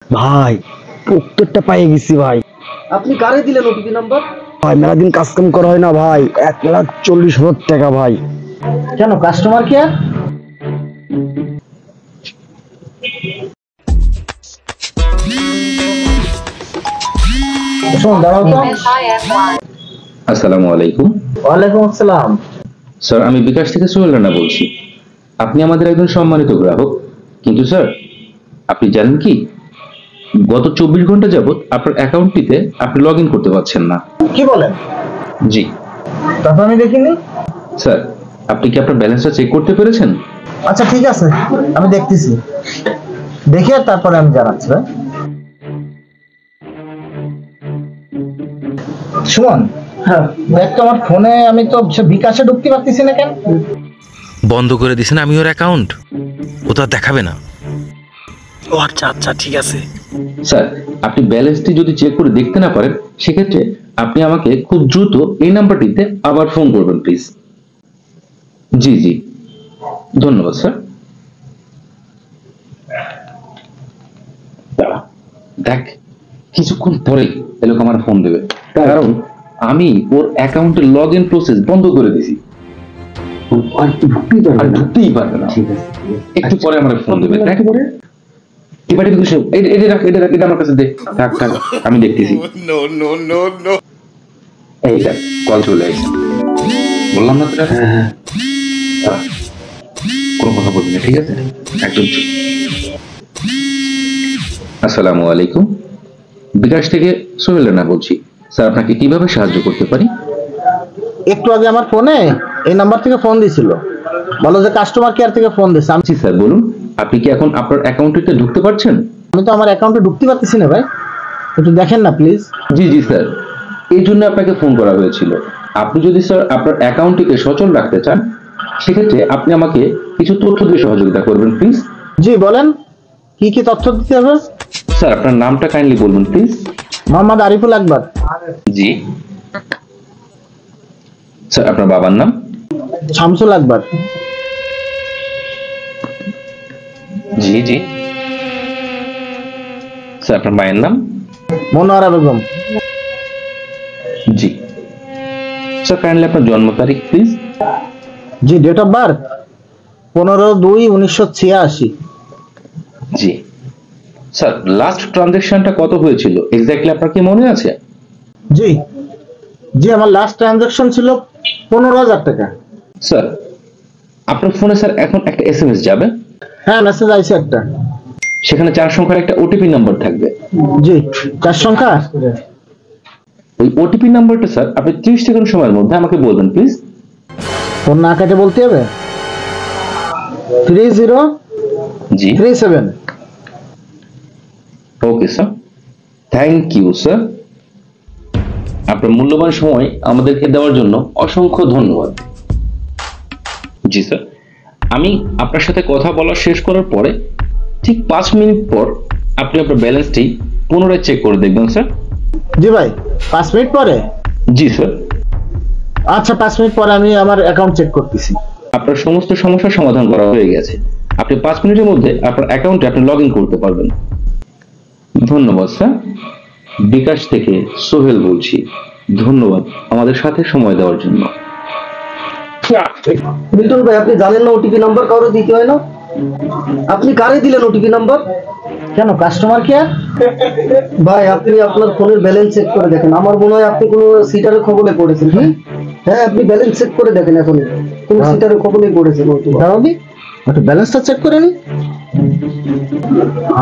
ভাই উত্তরটা পাইয়ে গেছি ভাই। আপনি কারে দিলেন ওটিপি নাম্বার? ভাই মেলা দিন কাজ কাম করা হয় না ভাই, 1,40,000 টাকা ভাই। কেন কাস্টমার কেয়ার? শোন দাঁড়াও তো। আসসালামু আলাইকুম। ওয়ালাইকুম আসসালাম। স্যার আমি বিকাশ থেকে সোহেল রানা বলছি। আপনি আমাদের একজন সম্মানিত গ্রাহক, কিন্তু স্যার আপনি জানেন কি গত 24 ঘন্টা যাবত আপনার অ্যাকাউন্টটিতে আপনি লগ ইন করতে পারছেন না। কি বলেন? জি তারপর আমি দেখিনি। স্যার, আপনি কি আপনার ব্যালেন্সটা চেক করতে পেরেছেন? আচ্ছা ঠিক আছে, আমি দেখতেছি, দেখে তারপরে আমি জানাচ্ছি। ভাই সুমন, হ্যাঁ দেখ তো আমার ফোনে, আমি তো বিকাশে ঢুকতে পারতেছি না। কেন বন্ধ করে দিছেন আমি ওর অ্যাকাউন্ট? ও তো আর দেখাবে না। ও আচ্ছা আচ্ছা ঠিক আছে। স্যার আপনি ব্যালেন্সটি যদি চেক করে দেখতে না পারেন, সেক্ষেত্রে আপনি আমাকে খুব দ্রুত এই নাম্বারটিতে আবার ফোন করবেন প্লিজ। জি জি, ধন্যবাদ স্যার। দেখ কিছুক্ষণ পরেই এলোক আমার ফোন দেবে, কারণ আমি ওর অ্যাকাউন্টের লগ ইন প্রসেস বন্ধ করে দিয়েছি। আর ঢুকতেই পারবে না। ঠিক আছে, একটু পরে আমার ফোন দেবে। দেখ পরে এবারে কিছু এটা রাখ, এটা আমার কাছে দে। থাক থাক, আমি দেখতেছি। এই দেখ কল চলে আসছে। বললাম না তোরা, কোনো কথা বলবি না, ঠিক আছে? একদম চুপ। আসসালামু আলাইকুম, বিকাশ থেকে সোহেল রানা বলছি। স্যার আপনাকে কিভাবে সাহায্য করতে পারি? একটু আগে আমার ফোনে এই নাম্বার থেকে ফোন দিছিল, বলো যে কাস্টমার কেয়ার থেকে ফোন দিছে। জি স্যার বলুন, আপনি কি এখন আপনার অ্যাকাউন্টে ঢুকতে পারছেন? আমি তো আমার অ্যাকাউন্টে ঢুকতে পারতেছি না ভাই, একটু দেখেন না প্লিজ। জি জি স্যার, এই জন্য আপনাকে ফোন করা হয়েছিল। আপনি যদি স্যার আপনার অ্যাকাউন্টটিকে সচল রাখতে চান, সেক্ষেত্রে আপনি আমাকে কিছু তথ্য দিয়ে সহযোগিতা করবেন প্লিজ। জি বলেন, কি কি তথ্য দিতে হবে? স্যার আপনার নামটা কাইন্ডলি বলবেন please. Mohammad Ariful Akbar. G sir, আপনার বাবার নাম? শামসুল আকবর। জি জি স্যার, আপনার মায়ের নাম? মনোয়ারা বেগম। জি স্যার, কাইন্ডলি আপনার জন্ম তারিখ প্লিজ। জি ডেট অফ বার্থ 15/2/1986। জি স্যার, লাস্ট ট্রানজাকশনটা কত হয়েছিল এক্স্যাক্টলি আপনার কি মনে আছে? জি জি আমার লাস্ট ট্রানজাকশন ছিল 15,000 টাকা। স্যার আপনার ফোনে স্যার এখন একটা এসএমএস যাবে। হ্যাঁ মেসেজ আইছে একটা। সেখানে 4 সংখ্যার একটা ওটিপি নাম্বার থাকবে। জি 4 সংখ্যা। ওই ওটিপি নাম্বারটা স্যার আপনি 30 সেকেন্ড সময়ের মধ্যে আমাকে বলবেন প্লিজ। ফোন না কেটে বলতে হবে। G 3037। Okay sir, thank you sir. আপনার মূল্যবান সময় আমাদেরকে দেওয়ার জন্য অসংখ্য ধন্যবাদ। জি স্যার, আমি আপনার সাথে কথা বলা শেষ করার পরে ঠিক 5 মিনিট পর আপনি আপনার ব্যালেন্সটি পুনরায় চেক করে দেখবেন স্যার। জি ভাই 5 মিনিট পরে? জি স্যার। আচ্ছা 5 মিনিট পরে আমি আমার অ্যাকাউন্ট চেক করতেছি। আপনার সমস্ত সমস্যার সমাধান করা হয়ে গেছে। আপনি 5 মিনিটের মধ্যে আপনার অ্যাকাউন্টে আপনি লগ ইন করতে পারবেন। ধন্যবাদ স্যার, বিকাশ থেকে সোহেল বলছি। ধন্যবাদ আমাদের সাথে সময় দেওয়ার জন্য। মিল্টন ভাই, আপনি জানেন না ওটিপি নাম্বার কারো দিতে হয় না? আপনি কারে দিলেন ওটিপি নাম্বার? কেন কাস্টমার কেয়ার? ভাই আপনি আপনার ফোনের ব্যালেন্স চেক করে দেখেন, আমার মনে হয় আপনি কোনো সিটারের খবরে পড়েছেন। হ্যাঁ আপনি ব্যালেন্স চেক করে দেখেন, এখন কোন সিটারের খবরে পড়েছেন। দাঁড়াও দি একটু ব্যালেন্সটা চেক করে নি।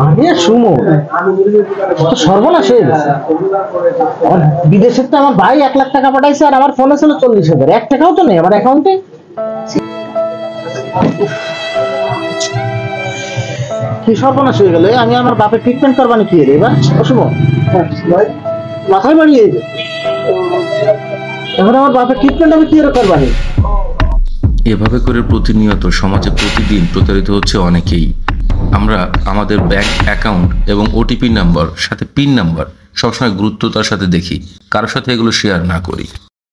আরে সুমো, তো সর্বনাশ হয়ে গেছে। আমার বিদেশের তো আমার ভাই 1 লাখ টাকা পাঠাইছে, আর আমার ফোনে ছিল 40,000। 1 টাকাও তো নেই আমার অ্যাকাউন্টে। কি সর্বনাশ হয়ে গেল! আমি আমার বাপের ট্রিটমেন্ট করবানি কি রে এবার? অশুভ মাথায় বাড়িয়ে এখন আমার বাপের ট্রিটমেন্ট আমি কি করবানি? এভাবে করে প্রতিনিয়ত সমাজে প্রতিদিন প্রতারিত হচ্ছে অনেকেই। আমরা আমাদের ব্যাংক অ্যাকাউন্ট এবং ওটিপি নাম্বার সাথে পিন নাম্বার সবসময় গুরুত্বতার সাথে দেখি, কারোর সাথে এগুলো শেয়ার না করি।